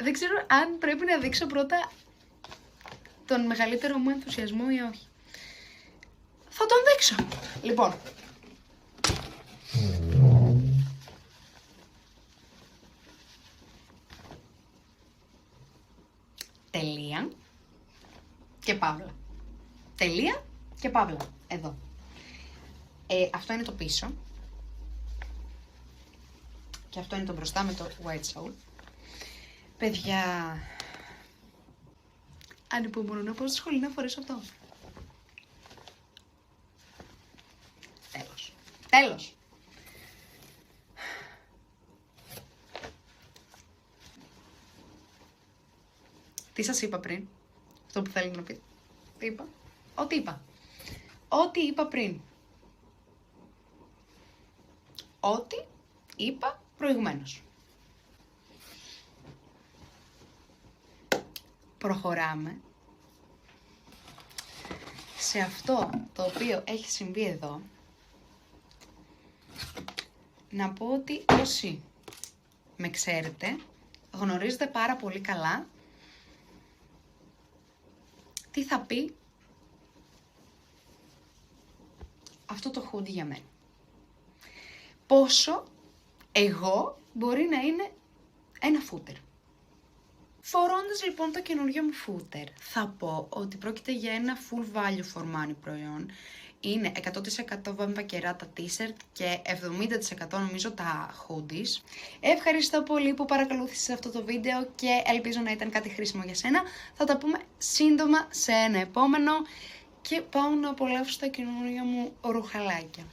Δεν ξέρω αν πρέπει να δείξω πρώτα τον μεγαλύτερο μου ενθουσιασμό ή όχι. Θα τον δείξω. Λοιπόν. Τελεία και παύλα. Τελεία και παύλα. Εδώ. Αυτό είναι το πίσω. Και αυτό είναι το μπροστά με το White Soul. Παιδιά, ανυπομονώ να πάω στη σχολή να φορέσω αυτό. Τέλος. Τέλος. Τι σας είπα πριν, αυτό που θέλετε να πείτε. Τι είπα. Ό,τι είπα. Ό,τι είπα πριν. Ό,τι είπα προηγουμένως. Προχωράμε σε αυτό το οποίο έχει συμβεί εδώ. Να πω ότι όσοι με ξέρετε, γνωρίζετε πάρα πολύ καλά τι θα πει αυτό το hoodie για μένα. Πόσο εγώ μπορεί να είναι ένα φούτερ. Φορώντας λοιπόν το καινούριο μου φούτερ, θα πω ότι πρόκειται για ένα full value for money προϊόν. Είναι 100% βάμβα κερά τα t-shirt και 70% νομίζω τα hoodies. Ευχαριστώ πολύ που παρακολούθησες αυτό το βίντεο και ελπίζω να ήταν κάτι χρήσιμο για σένα. Θα τα πούμε σύντομα σε ένα επόμενο και πάω να απολαύσω τα καινούργια μου ρουχαλάκια.